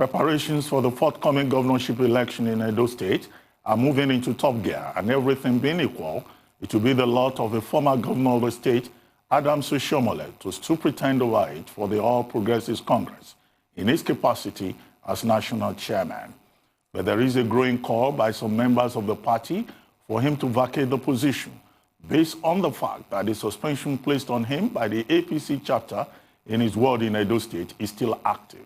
Preparations for the forthcoming governorship election in Edo State are moving into top gear, and everything being equal, it will be the lot of the former governor of the state, Adams Oshiomhole, to still pretend over it for the All Progressives Congress in his capacity as national chairman. But there is a growing call by some members of the party for him to vacate the position, based on the fact that the suspension placed on him by the APC chapter in his ward in Edo State is still active.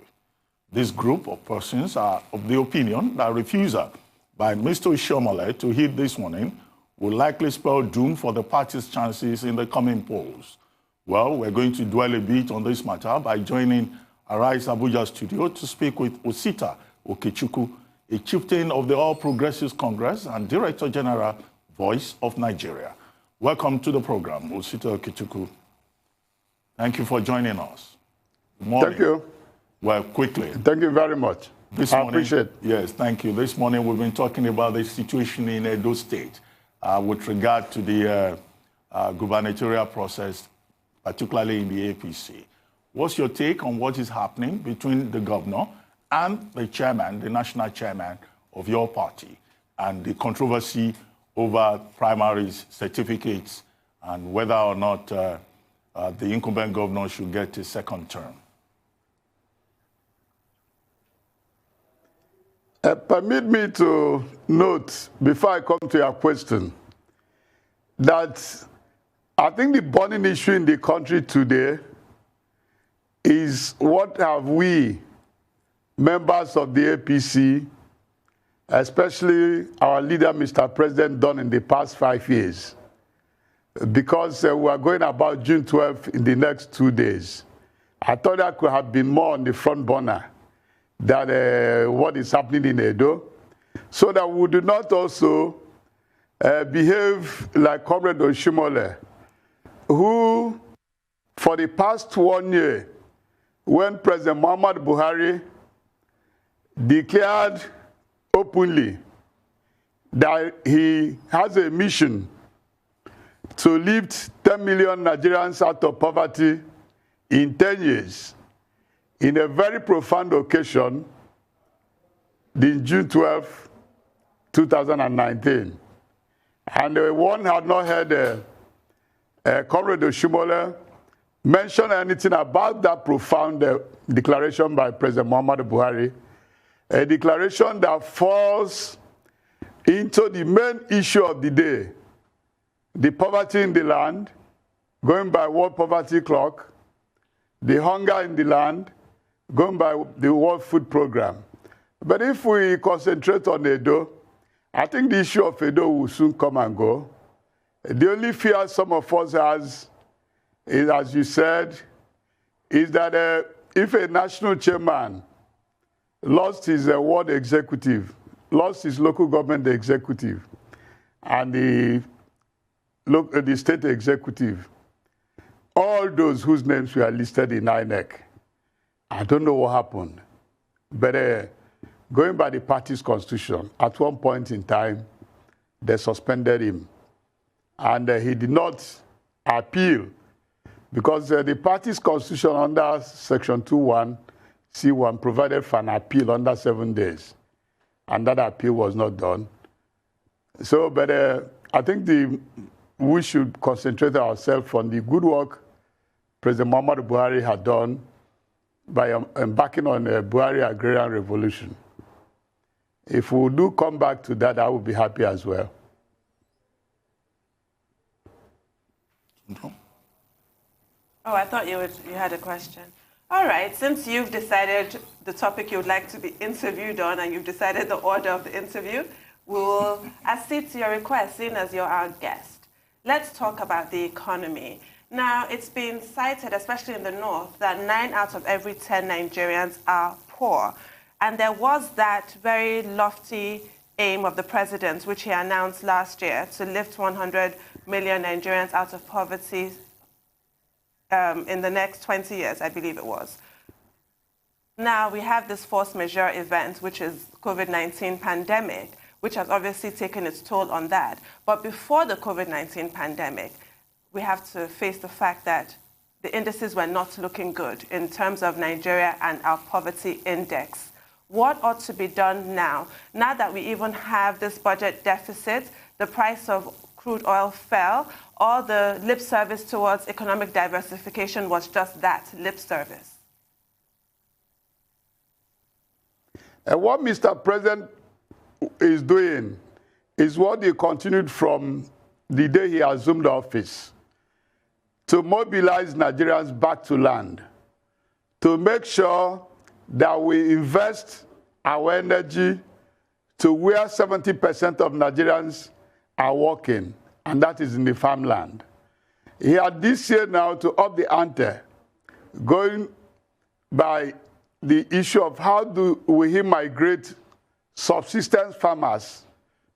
This group of persons are of the opinion that refusal by Mr. Oshiomhole to heed this warning will likely spell doom for the party's chances in the coming polls. Well, we're going to dwell a bit on this matter by joining Arise Abuja studio to speak with Osita Okechukwu, a chieftain of the All Progressives Congress and Director General, Voice of Nigeria. Welcome to the program, Osita Okechukwu. Thank you for joining us. Good morning. Thank you. Well, quickly. Thank you very much. I appreciate it. Yes, thank you. This morning we've been talking about the situation in Edo State with regard to the gubernatorial process, particularly in the APC. What's your take on what is happening between the governor and the chairman, the national chairman of your party, and the controversy over primaries, certificates, and whether or not the incumbent governor should get a second term? Permit me to note, before I come to your question, that I think the burning issue in the country today is what have we, members of the APC, especially our leader, Mr. President, done in the past 5 years. Because we are going about June 12th in the next 2 days. I thought I could have been more on the front burner than what is happening in Edo, so that we do not also behave like Comrade Oshiomhole, who, for the past 1 year, when President Muhammad Buhari declared openly that he has a mission to lift 10 million Nigerians out of poverty in 10 years, in a very profound occasion, the June 12, 2019. And one had not heard Comrade Oshiomhole mention anything about that profound declaration by President Muhammad Buhari, a declaration that falls into the main issue of the day, the poverty in the land, going by World Poverty Clock, the hunger in the land, going by the World Food Program. But if we concentrate on Edo, I think the issue of Edo will soon come and go. The only fear some of us has is, as you said, is that if a national chairman lost his ward executive, lost his local government executive, and the state executive, all those whose names were listed in INEC, I don't know what happened. But going by the party's constitution, at one point in time, they suspended him. And he did not appeal, because the party's constitution under Section 21C1 provided for an appeal under 7 days. And that appeal was not done. So, but I think we should concentrate ourselves on the good work President Muhammad Buhari had done by embarking on a Buhari agrarian revolution. If we do come back to that, I will be happy as well. Oh, I thought you had a question. All right, since you've decided the topic you would like to be interviewed on and you've decided the order of the interview, we'll accede to your request, seeing as you're our guest. Let's talk about the economy. Now, it's been cited, especially in the north, that 9 out of every 10 Nigerians are poor. And there was that very lofty aim of the president, which he announced last year, to lift 100 million Nigerians out of poverty in the next 20 years, I believe it was. Now, we have this force majeure event, which is COVID-19 pandemic, which has obviously taken its toll on that. But before the COVID-19 pandemic, we have to face the fact that the indices were not looking good in terms of Nigeria and our poverty index. What ought to be done now? Now that we even have this budget deficit, the price of crude oil fell, all the lip service towards economic diversification was just that, lip service. And what Mr. President is doing is what he continued from the day he assumed office, to mobilize Nigerians back to land, to make sure that we invest our energy to where 70% of Nigerians are working, and that is in the farmland. He had this year now to up the ante, going by the issue of how do we migrate subsistence farmers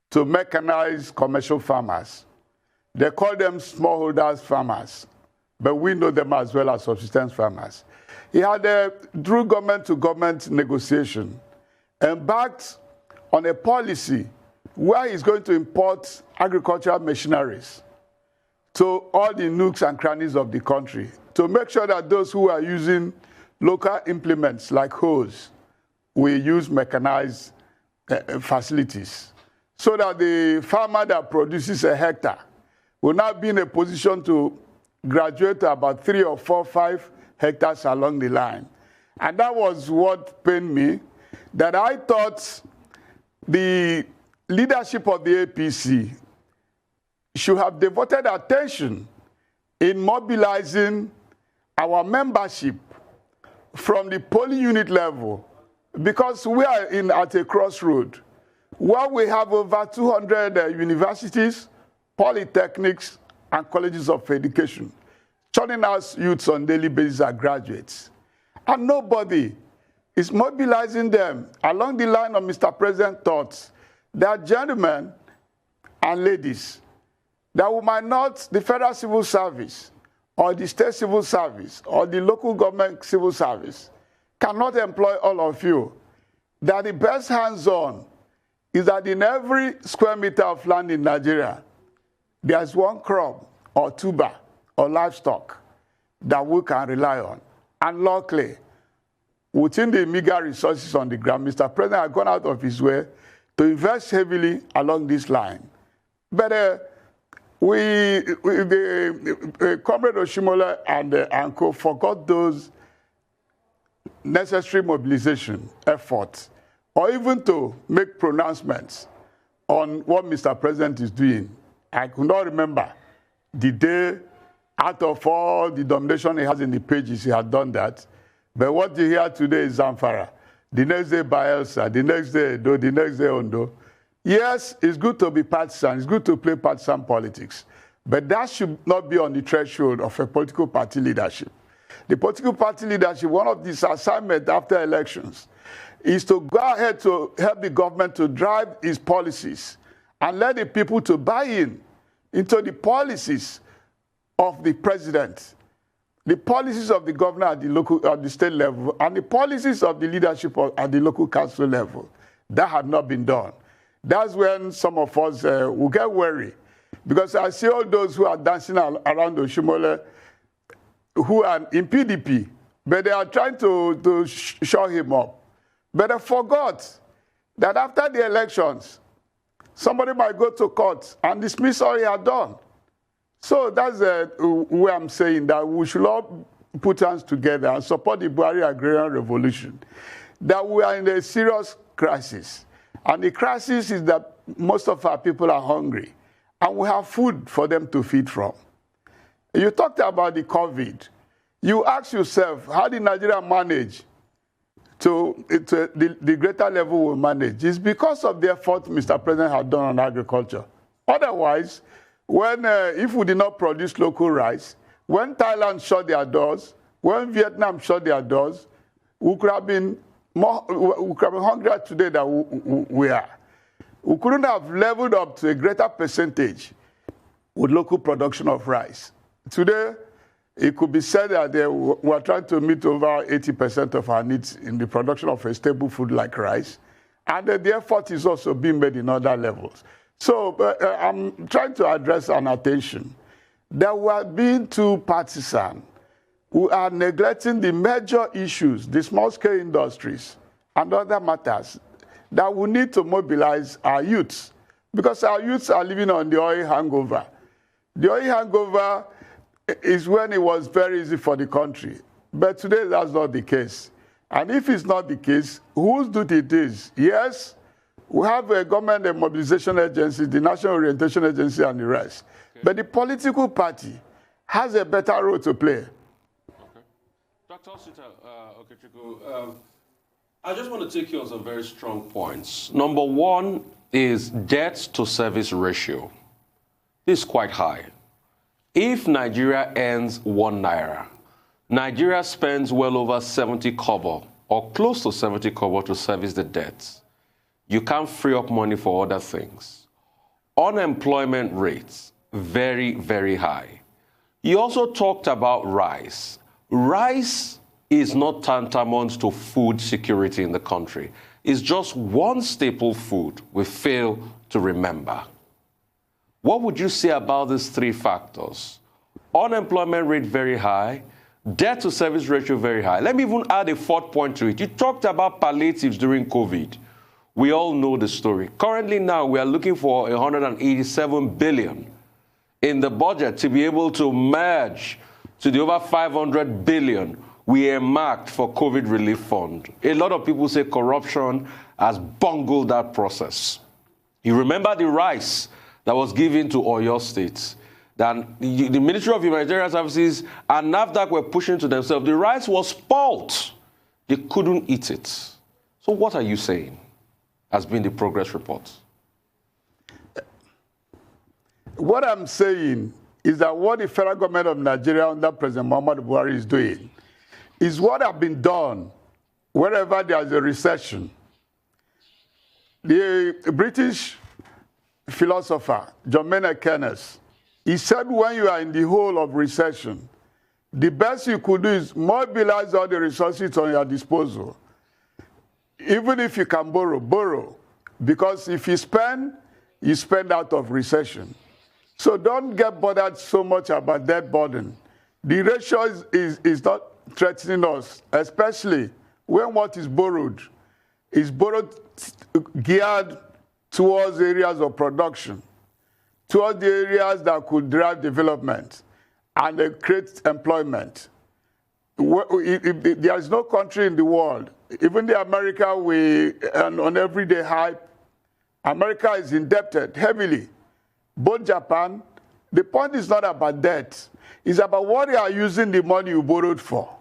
to mechanized commercial farmers. They call them smallholders farmers, but we know them as well as subsistence farmers. He had a through government-to-government negotiation, embarked on a policy where he's going to import agricultural machineries to all the nooks and crannies of the country to make sure that those who are using local implements like hoes will use mechanized facilities, so that the farmer that produces a hectare will now be in a position to graduate to about 3 or 4, 5 hectares along the line. And that was what pained me, that I thought the leadership of the APC should have devoted attention in mobilizing our membership from the polling unit level, because we are at a crossroad where we have over 200 universities, polytechnics, and colleges of education, churning out youths on a daily basis as graduates. And nobody is mobilizing them along the line of Mr. President's thoughts. There are gentlemen and ladies that we might not, the federal civil service, or the state civil service, or the local government civil service, cannot employ all of you. That the best hands-on is that in every square meter of land in Nigeria, there's one crop or tuber or livestock that we can rely on. And luckily, within the meager resources on the ground, Mr. President has gone out of his way to invest heavily along this line. But Comrade Oshimola and co forgot those necessary mobilization efforts, or even to make pronouncements on what Mr. President is doing. I could not remember the day out of all the domination he has in the pages he had done that. But what you hear today is Zamfara. The next day Bayelsa, the next day Edo, the next day Ondo. Yes, it's good to be partisan. It's good to play partisan politics. But that should not be on the threshold of a political party leadership. The political party leadership, one of these assignments after elections, is to go ahead to help the government to drive its policies and let the people to buy in into the policies of the president, the policies of the governor at the state level, and the policies of the leadership at the local council level. That had not been done. That's when some of us will get worried, because I see all those who are dancing around Oshimola who are in PDP, but they are trying to show him up. But they forgot that after the elections, somebody might go to court and dismiss all he had done. So that's where I'm saying that we should all put hands together and support the Buhari agrarian revolution. That we are in a serious crisis. And the crisis is that most of our people are hungry, and we have food for them to feed from. You talked about the COVID. You ask yourself, how did Nigeria manage to the greater level we manage? It's because of the effort Mr. President had done on agriculture. Otherwise, if we did not produce local rice, when Thailand shut their doors, when Vietnam shut their doors, we could have been hungrier today than we are. We couldn't have leveled up to a greater percentage with local production of rice. Today, it could be said that we are trying to meet over 80% of our needs in the production of a stable food like rice, and the effort is also being made in other levels. So I'm trying to address an attention that we are being too partisan. We are neglecting the major issues, the small-scale industries and other matters that we need to mobilize our youths, because our youths are living on the oil hangover. The oil hangover is when it was very easy for the country, but today that's not the case. And if it's not the case, whose duty it is? Yes, we have a government and mobilization agency, the National Orientation Agency and the rest. Okay. But the political party has a better role to play. Okay. Dr. Osita Okechukwu, I just want to take you on some very strong points. Number one is debt to service ratio. This is quite high. If Nigeria earns 1 naira, Nigeria spends well over 70 kobo or close to 70 kobo to service the debts. You can't free up money for other things. Unemployment rates, very, very high. You also talked about rice. Rice is not tantamount to food security in the country. It's just one staple food we fail to remember. What would you say about these 3 factors? Unemployment rate very high, debt to service ratio very high. Let me even add a 4th point to it. You talked about palliatives during COVID. We all know the story. Currently now, we are looking for 187 billion in the budget to be able to merge to the over 500 billion we earmarked for COVID relief fund. A lot of people say corruption has bungled that process. You remember the rice that was given to Oyo State. Then the Ministry of Humanitarian Services and NAFDAC were pushing to themselves. The rice was spoiled. They couldn't eat it. So what are you saying has been the progress report? What I'm saying is that what the federal government of Nigeria under President Muhammadu Buhari is doing is what has been done wherever there's a recession. The British philosopher, John Maynard Keynes, he said when you are in the hole of recession, the best you could do is mobilize all the resources on your disposal. Even if you can borrow. Because if you spend out of recession. So don't get bothered so much about that burden. The ratio is not threatening us, especially when what is borrowed geared towards areas of production, towards the areas that could drive development and create employment. There is no country in the world, even the America on everyday hype, America is indebted heavily. Both Japan, the point is not about debt. It's about what you are using the money you borrowed for.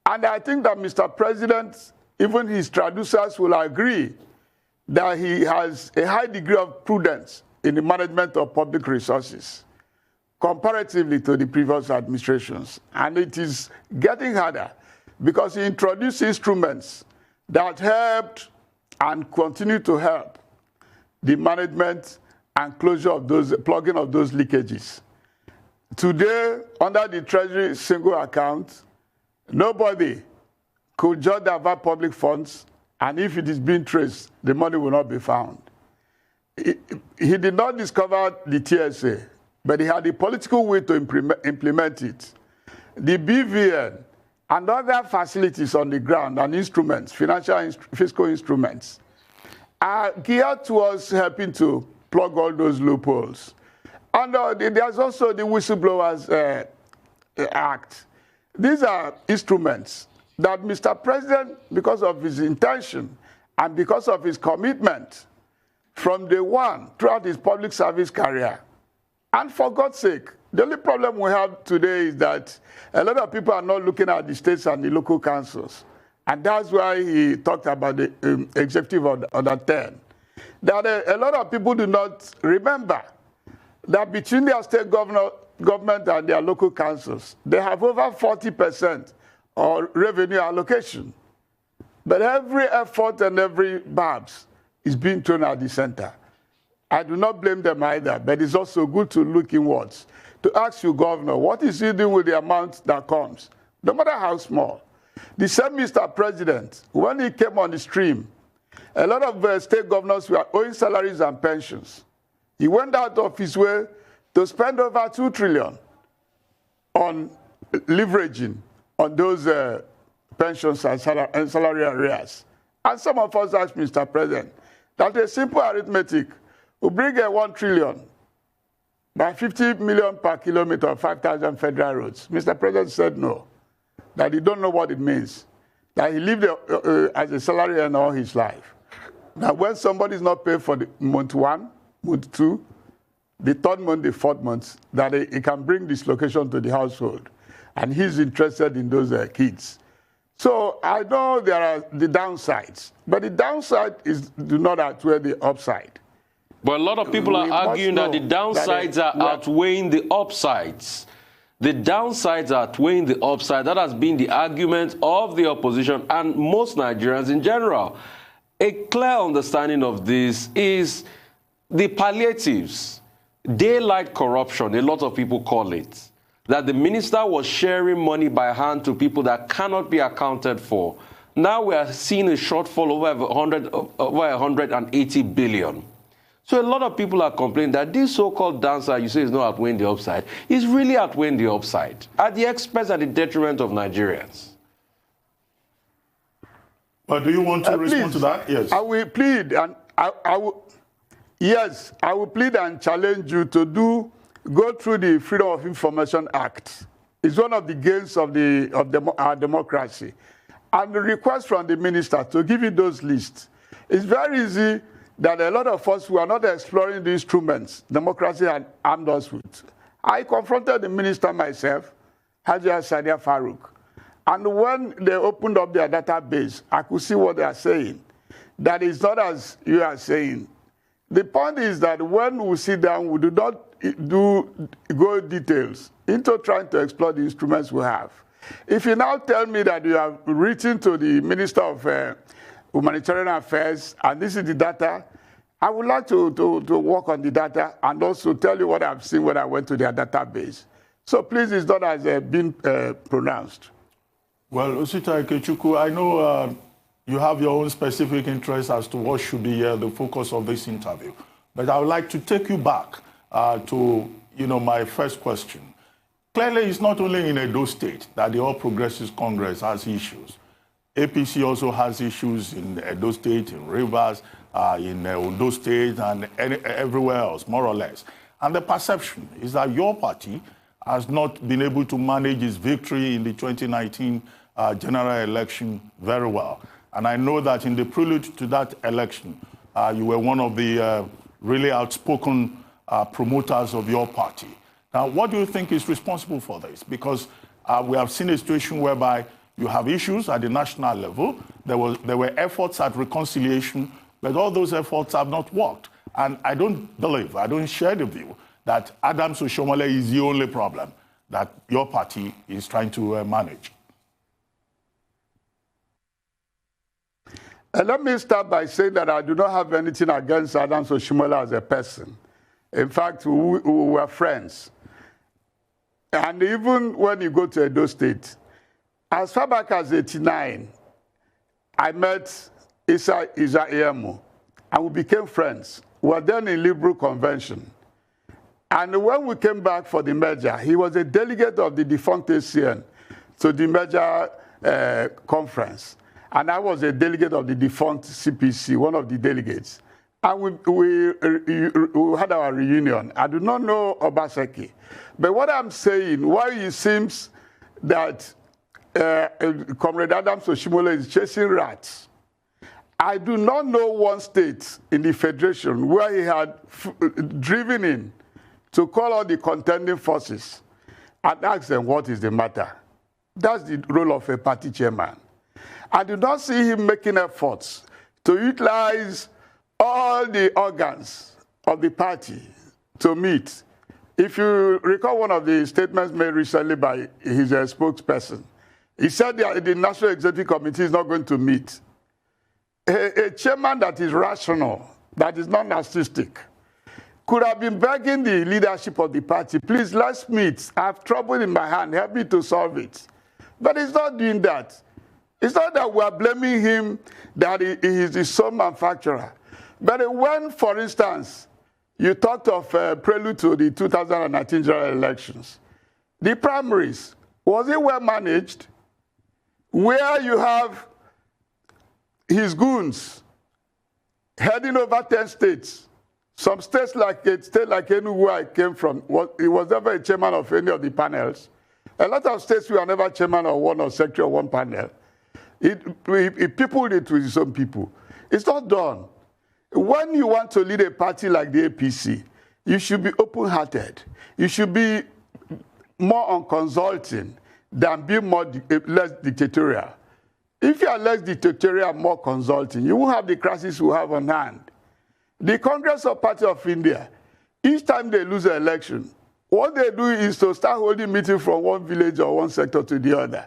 And I think that Mr. President, even his traducers will agree that he has a high degree of prudence in the management of public resources comparatively to the previous administrations. And it is getting harder because he introduced instruments that helped and continue to help the management and closure of those, plugging of those leakages. Today, under the Treasury single account, nobody could just divert public funds, and if it is being traced, the money will not be found. He did not discover the TSA, but he had the political will to implement it. The BVN and other facilities on the ground and instruments, fiscal instruments, are geared towards helping to plug all those loopholes. And there's also the Whistleblowers Act. These are instruments that Mr. President, because of his intention and because of his commitment from day one throughout his public service career, and for God's sake, the only problem we have today is that a lot of people are not looking at the states and the local councils. And that's why he talked about the executive order 10. That a lot of people do not remember that between their state government and their local councils, they have over 40% of revenue allocation. But every effort and every BABS is being thrown at the center. I do not blame them either, but it's also good to look inwards, to ask you, Governor, what is he doing with the amount that comes, no matter how small? The same Mr. President, when he came on the stream, a lot of state governors were owing salaries and pensions. He went out of his way to spend over 2 trillion on leveraging on those pensions and salary arrears. And some of us ask Mr. President that a simple arithmetic will bring a 1 trillion by 50 million per kilometer of 5,000 federal roads. Mr. President said no, that he don't know what it means, that he lived as a salary earner all his life. Now, when somebody is not paid for the month 1, month 2, the 3rd month, the 4th month, that he can bring dislocation to the household. And he's interested in those kids. So I know there are the downsides, but the downside is do not outweigh the upside. But a lot of people are arguing that the downsides are outweighing the upsides. The downsides are outweighing the upside. That has been the argument of the opposition and most Nigerians in general. A clear understanding of this is the palliatives, daylight corruption, a lot of people call it, that the minister was sharing money by hand to people that cannot be accounted for. Now we are seeing a shortfall over 180 billion. So a lot of people are complaining that this so-called downside you say is not outweighing the upside, is really outweighing the upside at the expense and the detriment of Nigerians. But do you want to respond to that? Yes. I will plead, and I will plead and challenge you to go through the Freedom of Information Act. It's one of the gains of our democracy. And the request from the minister to give you those lists. It's very easy that a lot of us who are not exploring the instruments democracy had armed us with. I confronted the minister myself, Hajiya Sadiya Farouk. And when they opened up their database, I could see what they are saying. That is not as you are saying. The point is that when we sit down, we do not go details into trying to explore the instruments we have. If you now tell me that you have written to the Minister of Humanitarian Affairs, and this is the data, I would like to work on the data and also tell you what I've seen when I went to their database. So please, it's not as been pronounced. Well, Osita Okechukwu, I know you have your own specific interest as to what should be the focus of this interview. But I would like to take you back to my first question. Clearly, it's not only in Edo State that the All Progressives Congress has issues. APC also has issues in Edo State, in Rivers, in Ondo State, and everywhere else, more or less. And the perception is that your party has not been able to manage its victory in the 2019 general election very well. And I know that in the prelude to that election, you were one of the really outspoken promoters of your party. Now, what do you think is responsible for this? Because we have seen a situation whereby you have issues at the national level. There were efforts at reconciliation, but all those efforts have not worked. And I don't share the view that Adams Oshiomhole is the only problem that your party is trying to manage. Let me start by saying that I do not have anything against Adams Oshiomhole as a person. In fact, we were friends. And even when you go to Edo State, as far back as 1989, I met Isa Iyemu, and we became friends. We were then in Liberal Convention. And when we came back for the merger, he was a delegate of the defunct ACN to the merger conference. And I was a delegate of the defunct CPC, one of the delegates. And we had our reunion. I do not know Obaseki. But what I'm saying, why it seems that Comrade Adams Oshiomhole is chasing rats, I do not know one state in the Federation where he had driven in to call all the contending forces and ask them what is the matter. That's the role of a party chairman. I do not see him making efforts to utilize all the organs of the party to meet. If you recall one of the statements made recently by his spokesperson, he said that the National Executive Committee is not going to meet. A chairman that is rational, that is not narcissistic, could have been begging the leadership of the party, please, let's meet. I have trouble in my hand, help me to solve it. But he's not doing that. It's not that we are blaming him that he is the sole manufacturer. But when, for instance, you talked of prelude to the 2019 general elections, the primaries, was it well managed? Where you have his goons heading over 10 states. Some states like a state like Enugu, where I came from, he was never a chairman of any of the panels. A lot of states were never chairman of one or secretary of one panel. He peopled it with his own people. It's not done. When you want to lead a party like the APC, you should be open-hearted. You should be more on consulting than be less dictatorial. If you are less dictatorial, more consulting, you won't have the crisis we have on hand. The Congress of Party of India, each time they lose an election, what they do is to start holding meetings from one village or one sector to the other.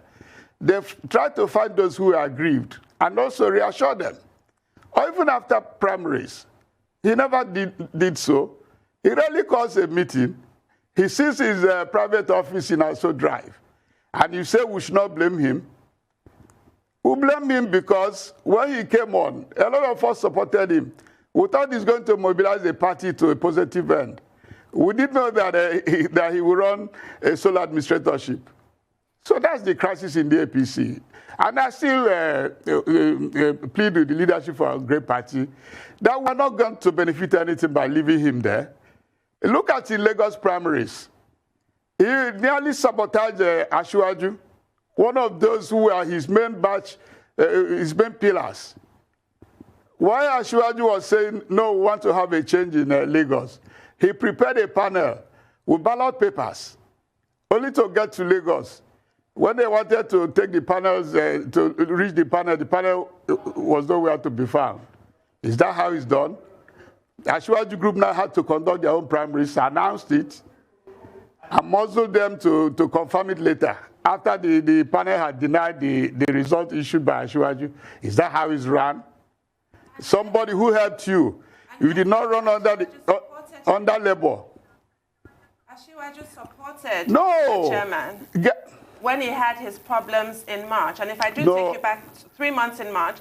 They try to find those who are aggrieved and also reassure them. Or even after primaries, he never did so. He rarely calls a meeting. He sees his private office in Also Drive. And you say we should not blame him. We blame him because when he came on, a lot of us supported him. We thought he's going to mobilize the party to a positive end. We didn't know that he would run a sole administratorship. So that's the crisis in the APC. And I still plead with the leadership for a great party that we're not going to benefit anything by leaving him there. Look at the Lagos primaries. He nearly sabotaged Asiwaju, one of those who were his main batch, his main pillars. While Asiwaju was saying, no, we want to have a change in Lagos, he prepared a panel with ballot papers, only to get to Lagos. When they wanted to take the panels, to reach the panel was nowhere to be found. Is that how it's done? The Asiwaju group now had to conduct their own primaries, announced it, and muzzled them to confirm it later, after the panel had denied the result issued by Asiwaju. Is that how it's run? Somebody who helped you, you did not run under labor. Asiwaju supported the chairman when he had his problems in March. And if I do take you back 3 months in March,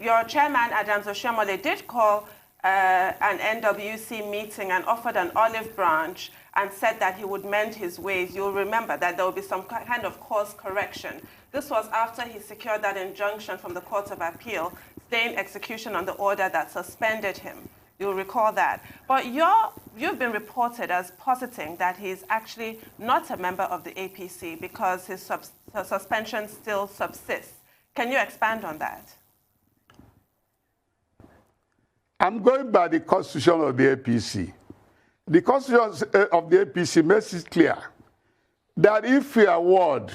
your chairman, Adams Oshiomhole, did call an NWC meeting and offered an olive branch and said that he would mend his ways. You'll remember that there will be some kind of course correction. This was after he secured that injunction from the Court of Appeal, staying execution on the order that suspended him. You'll recall that. But you've been reported as positing that he's actually not a member of the APC because his suspension still subsists. Can you expand on that? I'm going by the constitution of the APC. The constitution of the APC makes it clear that if we award,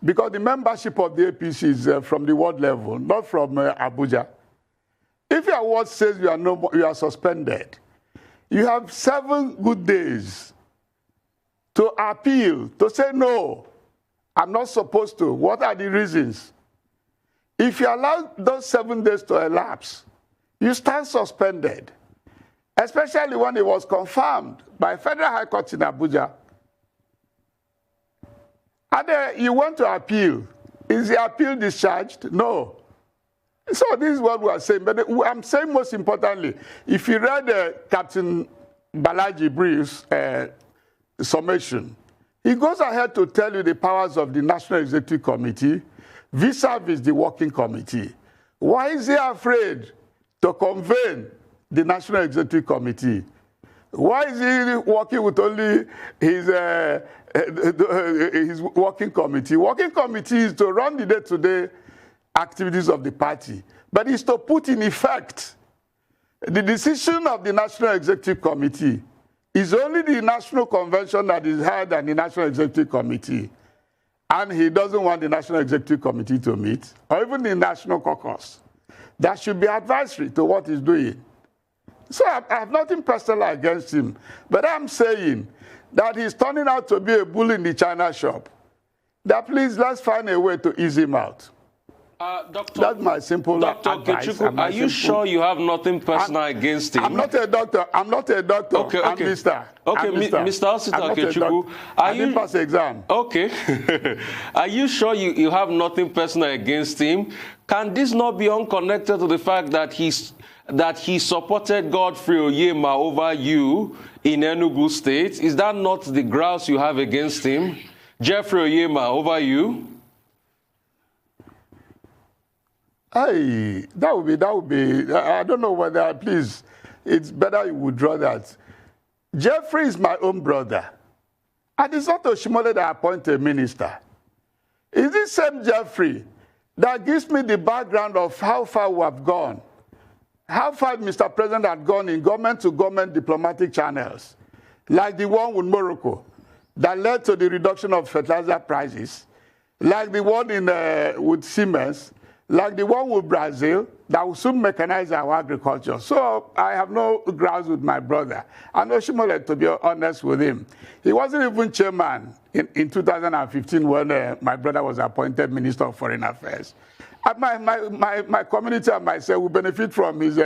because the membership of the APC is from the ward level, not from Abuja. If your award says you are suspended, you have 7 good days to appeal, to say, no, I'm not supposed to. What are the reasons? If you allow those 7 days to elapse, you stand suspended, especially when it was confirmed by Federal High Court in Abuja. And you want to appeal. Is the appeal discharged? No. So this is what we are saying. But I'm saying most importantly, if you read Captain Balaji Brief's summation, he goes ahead to tell you the powers of the National Executive Committee vis-a-vis the Working Committee. Why is he afraid to convene the National Executive Committee? Why is he working with only his working committee? Working committee is to run the day-to-day activities of the party, but it's to put in effect the decision of the National Executive Committee. Is only the National Convention that is higher than the National Executive Committee, and he doesn't want the National Executive Committee to meet, or even the National Caucus. That should be advisory to what he's doing. So I have nothing personal against him, but I'm saying that he's turning out to be a bull in the China shop. That please, let's find a way to ease him out. That's my simple Dr. advice. Okechukwu, are you sure you have nothing personal against him? I'm not a doctor. I'm not a doctor. Okay. I'm Mr. Okay, Mr. Osita Okechukwu, I didn't pass the exam. Okay. Are you sure you have nothing personal against him? Can this not be unconnected to the fact that he supported Godfrey Oyema over you in Enugu State? Is that not the grouse you have against him? Jeffrey Oyema over you? Hey, that would be, I don't know whether, please, it's better you withdraw that. Jeffrey is my own brother. And it's not Oshimole that appointed minister. It's this same Jeffrey that gives me the background of how far we have gone. How far Mr. President had gone in government-to-government diplomatic channels, like the one with Morocco, that led to the reduction of fertilizer prices, like the one with Siemens, like the one with Brazil, that will soon mechanize our agriculture. So I have no grounds with my brother. I know Oshimole, to be honest with him. He wasn't even chairman in 2015 when my brother was appointed Minister of Foreign Affairs. My community and myself will benefit from his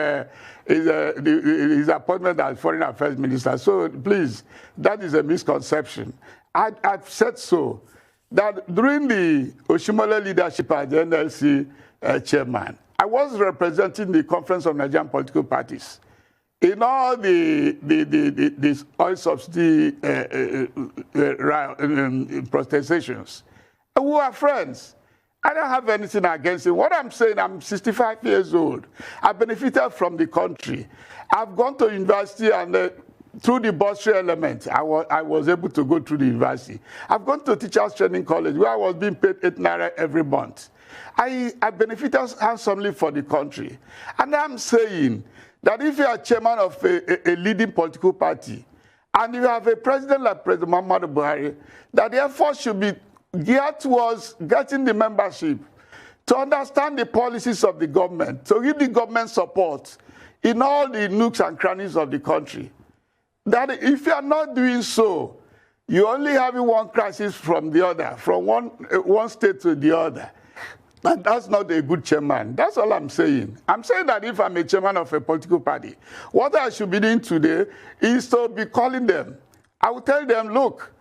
appointment as Foreign Affairs Minister. So please, that is a misconception. I've said so, that during the Oshimole leadership as the NLC chairman, I was representing the Conference of Nigerian Political Parties in all the oil subsidy protestations. We were friends. I don't have anything against him. What I'm saying, I'm 65 years old. I benefited from the country. I've gone to university and through the bursary element, I was able to go through the university. I've gone to teachers training college where I was being paid 8 naira every month. I benefited handsomely for the country. And I'm saying that if you are chairman of a leading political party and you have a president like President Muhammadu Buhari, that the effort should be geared towards getting the membership to understand the policies of the government, to give the government support in all the nooks and crannies of the country. That if you are not doing so, you only have one crisis from the other, from one state to the other. And that's not a good chairman. That's all I'm saying. I'm saying that if I'm a chairman of a political party, what I should be doing today is to be calling them. I will tell them, look,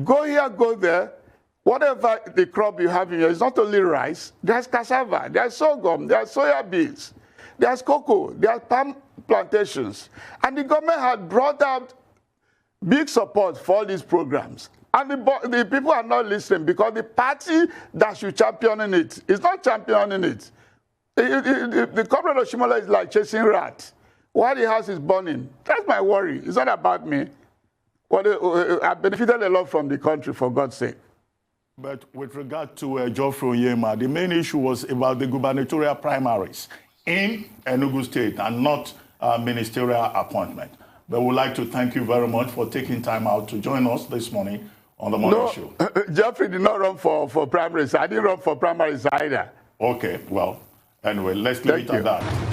go here, go there. Whatever the crop you have in here, it's not only rice. There's cassava, there's sorghum, there's soya beans, there's cocoa, there's palm plantations. And the government had brought out big support for all these programs. And the people are not listening because the party that should champion it is not championing it. The comrade of Oshimole is like chasing rats while the house is burning. That's my worry. It's not about me. I benefited a lot from the country, for God's sake. But with regard to Geoffrey Onyema, the main issue was about the gubernatorial primaries in Enugu State and not ministerial appointment. But we'd like to thank you very much for taking time out to join us this morning on the morning show. Geoffrey did not run for primaries. I didn't run for primaries either. Okay, well, anyway, let's leave it at that.